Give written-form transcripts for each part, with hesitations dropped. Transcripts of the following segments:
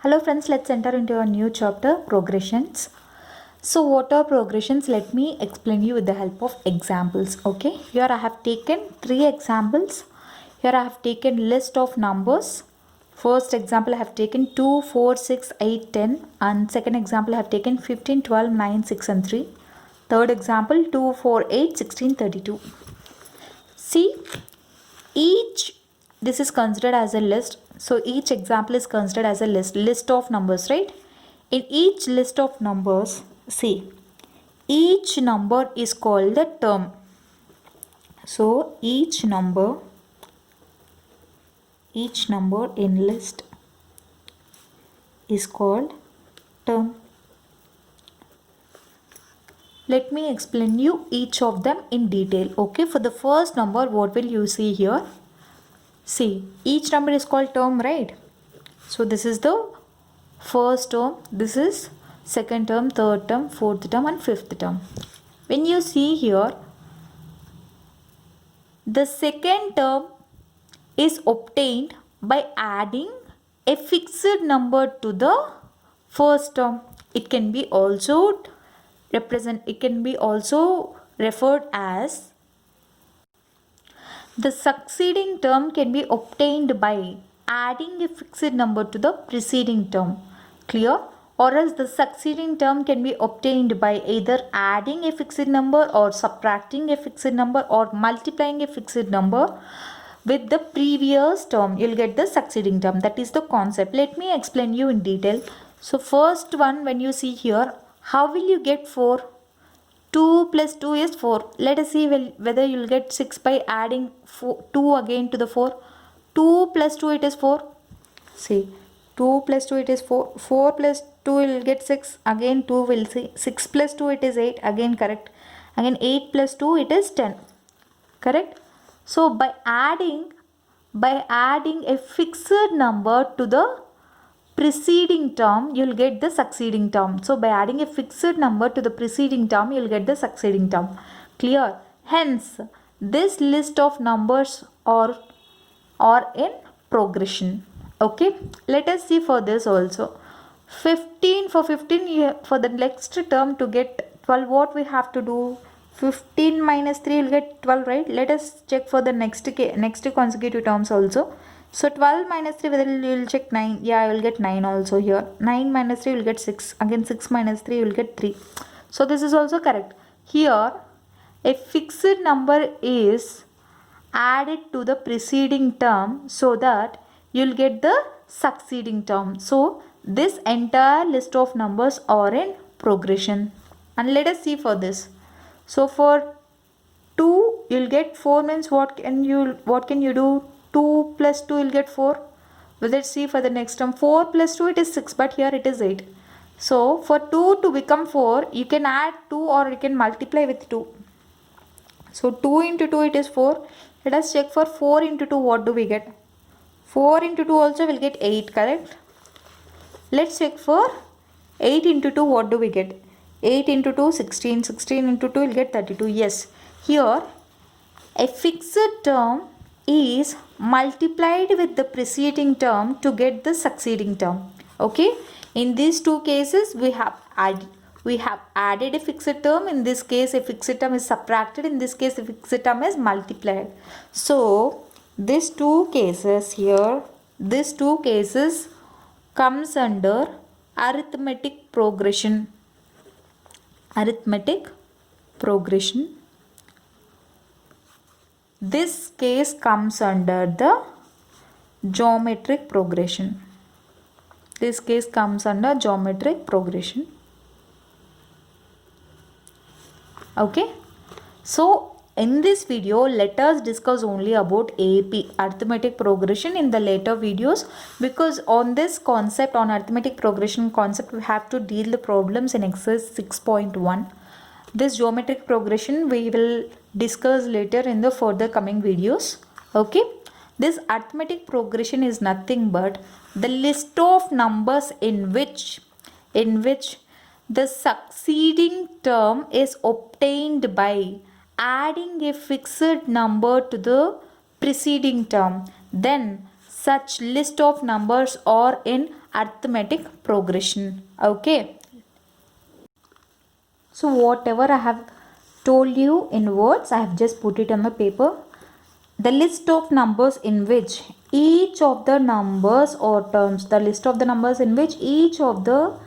Hello friends, let's enter into a new chapter, progressions. So what are progressions? Let me explain you with the help of examples. Okay, here I have taken 3 examples. Here I have taken list of numbers. First example I have taken 2, 4, 6, 8, 10, and second example I have taken 15, 12, 9, 6 and 3. Third example 2, 4, 8, 16, 32. See, this is considered as a list. So each example is considered as a list of numbers, right? In each list of numbers, see, each number is called the term. So each number in list is called term. Let me explain you each of them in detail. Okay, for the first number, what will you see here? See, each number is called term, right? So this is the first term, this is second term, third term, fourth term and fifth term. When you see here, the second term is obtained by adding a fixed number to the first term. It can be also referred as the succeeding term can be obtained by adding a fixed number to the preceding term. Clear? Or else the succeeding term can be obtained by either adding a fixed number or subtracting a fixed number or multiplying a fixed number with the previous term. You'll get the succeeding term. That is the concept. Let me explain you in detail. So first one, when you see here, how will you get 4? 2 plus 2 is 4. Let us see whether you will get 6 by adding 2 again to the 4. 2 plus 2 it is 4. See, 2 plus 2 it is 4. 4 plus 2 will get 6. Again 2 will see. 6 plus 2 it is 8. Again correct. Again 8 plus 2 it is 10. Correct. So by adding a fixed number to the preceding term, you'll get the succeeding term. So by adding a fixed number to the preceding term, you'll get the succeeding term. Clear? Hence, this list of numbers are in progression. Okay, let us see for this also. 15, for the next term to get 12, what we have to do? 15 minus 3 will get 12, right? Let us check for the next consecutive terms also. So 12 minus 3, whether you will check 9. Yeah, I will get 9 also here. 9 minus 3 will get 6. Again 6 minus 3 will get 3. So this is also correct. Here, a fixed number is added to the preceding term so that you will get the succeeding term. So this entire list of numbers are in progression. And let us see for this. So for 2, you will get 4 means what can you do? 2 plus 2 will get 4. Well, let's see for the next term. 4 plus 2 it is 6, but here it is 8. So for 2 to become 4, you can add 2 or you can multiply with 2. So 2 into 2 it is 4. Let us check for 4 into 2 what do we get. 4 into 2 also will get 8, correct? Let's check for 8 into 2 what do we get. 8 into 2 16. 16 into 2 will get 32. Yes. Here a fixed term is multiplied with the preceding term to get the succeeding term. Okay, in these two cases we have added a fixed term. In this case a fixed term is subtracted. In this case a fixed term is multiplied. So these two cases comes under arithmetic progression. This case comes under the geometric progression. Okay. So in this video, let us discuss only about AP, arithmetic progression, in the later videos, because on this concept, on arithmetic progression concept, we have to deal the problems in exercise 6.1. This geometric progression we will discuss later in the further coming videos. Okay, this arithmetic progression is nothing but the list of numbers in which the succeeding term is obtained by adding a fixed number to the preceding term. Then such list of numbers are in arithmetic progression. Okay. So whatever I have told you in words, I have just put it on the paper. The list of numbers in which each of the numbers or terms, the list of the numbers in which each of the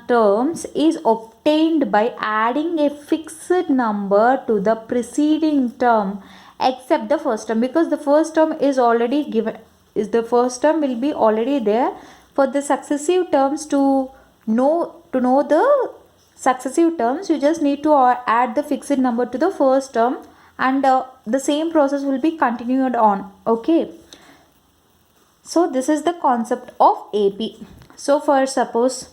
terms is obtained by adding a fixed number to the preceding term except the first term, because the first term is already given, is the first term will be already there. For the successive terms to know the successive terms, you just need to add the fixed number to the first term, and the same process will be continued on. Okay, so this is the concept of AP. So for suppose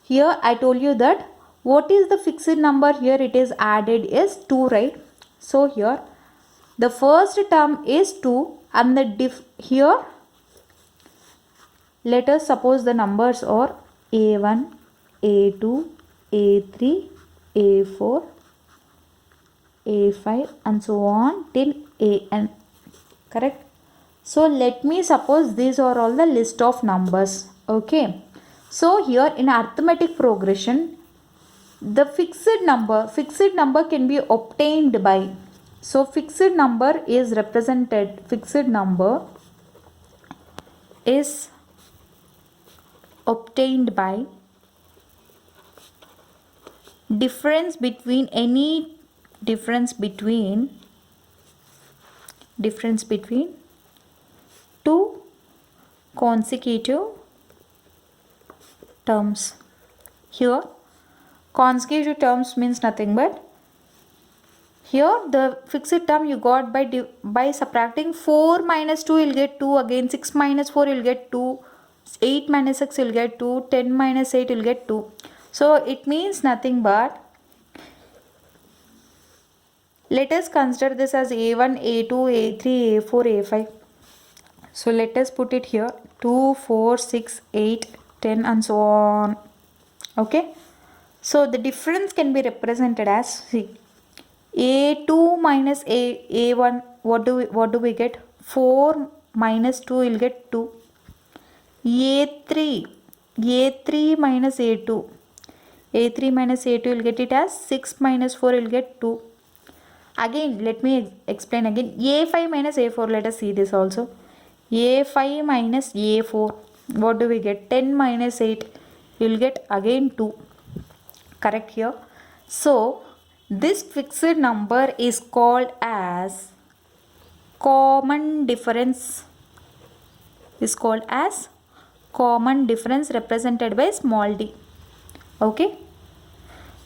here I told you that what is the fixed number here, it is added is 2, right? So here the first term is 2 and the here let us suppose the numbers are A1, A2, A3, A4, A5 and so on till AN, correct? So let me suppose these are all the list of numbers. Okay, so here in arithmetic progression, the fixed number can be obtained by, so fixed number is obtained by difference between two consecutive terms. Here consecutive terms means nothing but here the fixed term you got by subtracting 4 minus 2 you'll get 2, again 6 minus 4 you'll get 2, 8 minus 6 you'll get 2, 10 minus 8 you'll get 2. So it means nothing but, let us consider this as A1, A2, A3, A4, A5. So let us put it here 2, 4, 6, 8, 10 and so on. Okay. So the difference can be represented as, see, A2 minus A1, what do we get? 4 minus 2 will get 2. A3 minus A2 will get it as 6 minus 4 will get 2. Again let me explain again. A5 minus A4, let us see this also. A5 minus A4, what do we get? 10 minus 8 you will get again 2, correct here. So this fixed number is called as common difference, represented by small d. Okay,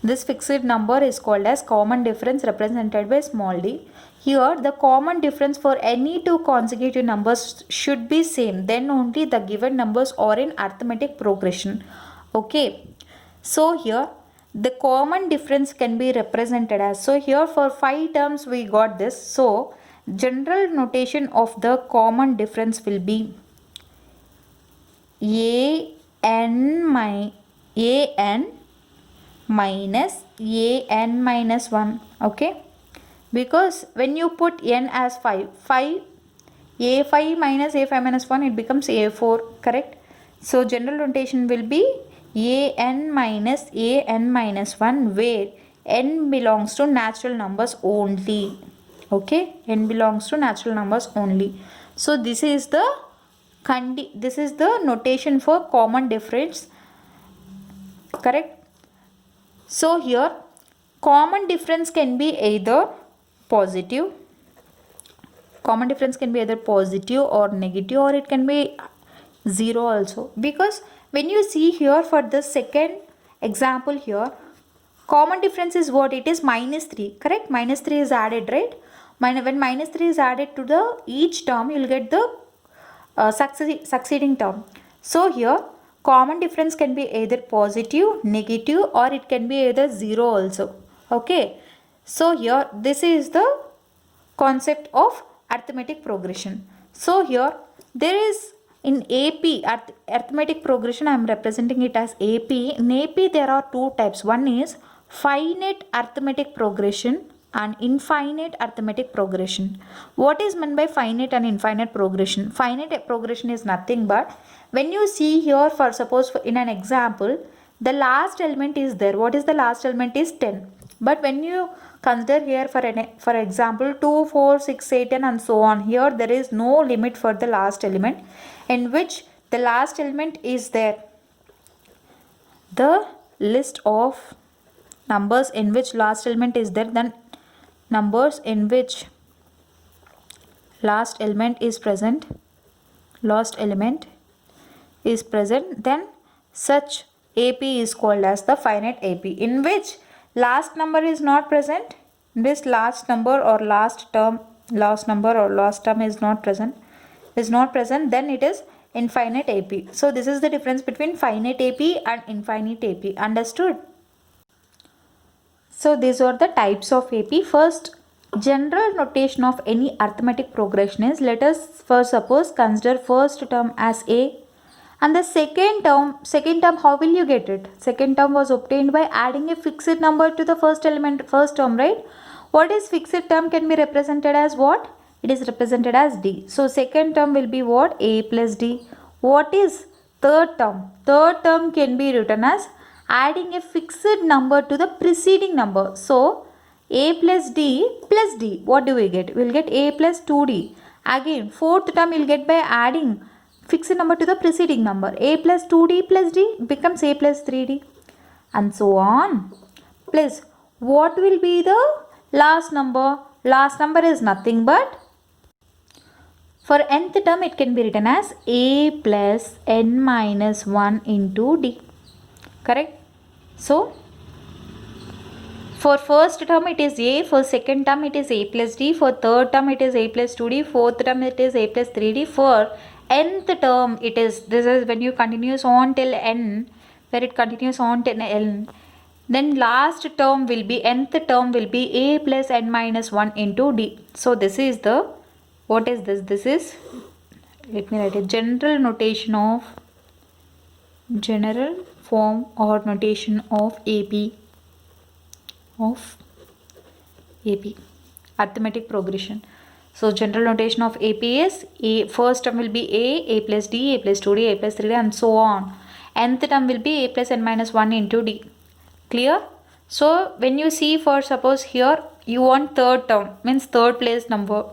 this fixed number is called as common difference represented by small d. Here the common difference for any two consecutive numbers should be same, then only the given numbers are in arithmetic progression. Okay, so here the common difference can be represented as, so here for 5 terms we got this. So general notation of the common difference will be an minus an minus 1. Okay, because when you put n as 5 a5 minus a5 minus 1, it becomes a4, correct? So general notation will be an minus 1, where n belongs to natural numbers only. Okay, n belongs to natural numbers only. So this is the notation for common difference, correct? So here common difference can be either positive or negative, or it can be 0 also, because when you see here for the second example here, common difference is what? It is minus 3, correct? Minus 3 is added, right? When minus 3 is added to the each term, you will get the succeeding term. So here common difference can be either positive, negative, or it can be either 0 also. Okay, so here this is the concept of arithmetic progression. So here there is in AP arithmetic progression, I am representing it as AP. In AP there are two types. One is finite arithmetic progression and infinite arithmetic progression. What is meant by finite and infinite progression? Finite progression is nothing but when you see here, for suppose in an example, the last element is there. What is the last element is 10. But when you consider here for example 2, 4, 6, 8, 10 and so on, here there is no limit for the last element in which the last element is there. The list of numbers in which last element is there, then numbers in which last element is present, then such AP is called as the finite AP. In which last number is not present, this last number or last term is not present, then it is infinite AP. So this is the difference between finite AP and infinite AP. Understood? So these are the types of AP. First, general notation of any arithmetic progression is, let us first suppose consider first term as A, and the second term, how will you get it? Second term was obtained by adding a fixed number to the first term, right? What is fixed term can be represented as what? It is represented as D. So second term will be what? A plus D. What is third term? Third term can be written as adding a fixed number to the preceding number. So A plus D, what do we get? We will get A plus 2D. Again, fourth term you will get by adding fixed number to the preceding number. A plus 2D plus D becomes A plus 3D. And so on. Plus, what will be the last number? Last number is nothing but, for nth term it can be written as A plus n minus 1 into D. Correct? So, for first term it is A, for second term it is A plus D, for third term it is A plus 2D, fourth term it is A plus 3D, for nth term it is, this is when you continues on till n, where it continues on till n, then last term will be, nth term will be A plus n minus 1 into D. So this is the, what is this? This is, let me write it, general form or notation of AP, arithmetic progression. So general notation of AP is, first term will be A plus D, A plus 2D, A plus 3D and so on. Nth term will be A plus n minus 1 into D. Clear? So when you see, for suppose here you want third term, means third place number.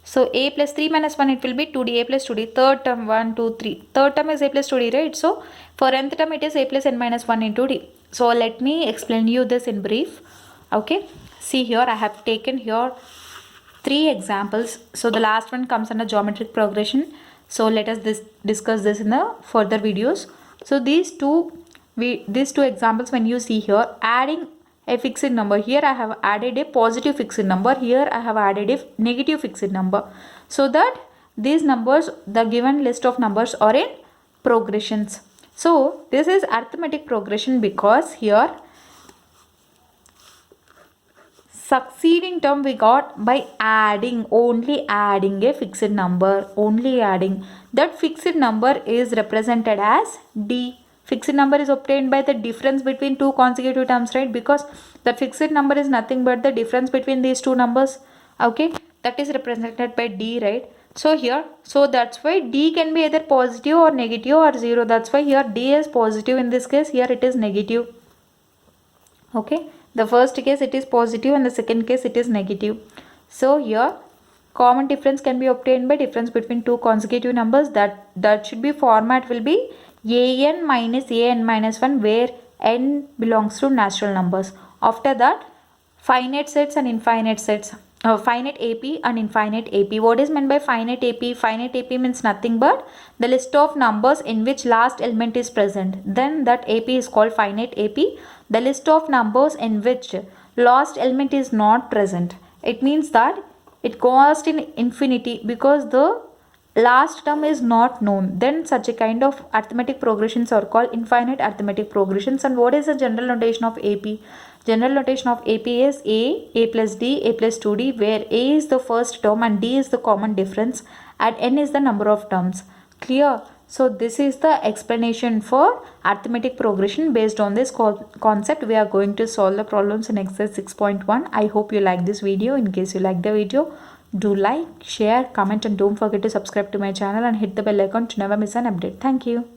So A plus 3 minus 1 it will be 2D, A plus 2D. Third term 1, 2, 3. Third term is A plus 2D, right? So for nth term it is A plus n minus 1 into D. So let me explain you this in brief. Okay. See here, I have taken here 3 examples. So the last one comes under geometric progression. So let us discuss this in the further videos. So these two examples, when you see here, adding a fixed number, here I have added a positive fixed number, here I have added a negative fixed number, so that these numbers, the given list of numbers are in progressions. So this is arithmetic progression because here succeeding term we got by only adding a fixed number, that fixed number is represented as D. Fixed number is obtained by the difference between two consecutive terms, right? Because the fixed number is nothing but the difference between these two numbers. Okay, that is represented by D, right? So here, so that's why D can be either positive or negative or 0. That's why here D is positive in this case, here it is negative. Okay, the first case it is positive and the second case it is negative. So here common difference can be obtained by difference between two consecutive numbers. That should be format will be an minus 1, where n belongs to natural numbers. After that, finite sets and infinite sets, finite AP and infinite AP. What is meant by finite AP? Finite AP means nothing but the list of numbers in which last element is present. Then that AP is called finite AP. The list of numbers in which last element is not present. It means that it goes in infinity because the last term is not known. Then such a kind of arithmetic progressions are called infinite arithmetic progressions. And what is the general notation of AP? General notation of AP is A plus D, A plus 2D, where A is the first term and D is the common difference and N is the number of terms. Clear? So this is the explanation for arithmetic progression. Based on this concept, we are going to solve the problems in exercise 6.1. I hope you like this video. In case you like the video, do like, share, comment and don't forget to subscribe to my channel and hit the bell icon to never miss an update. Thank you.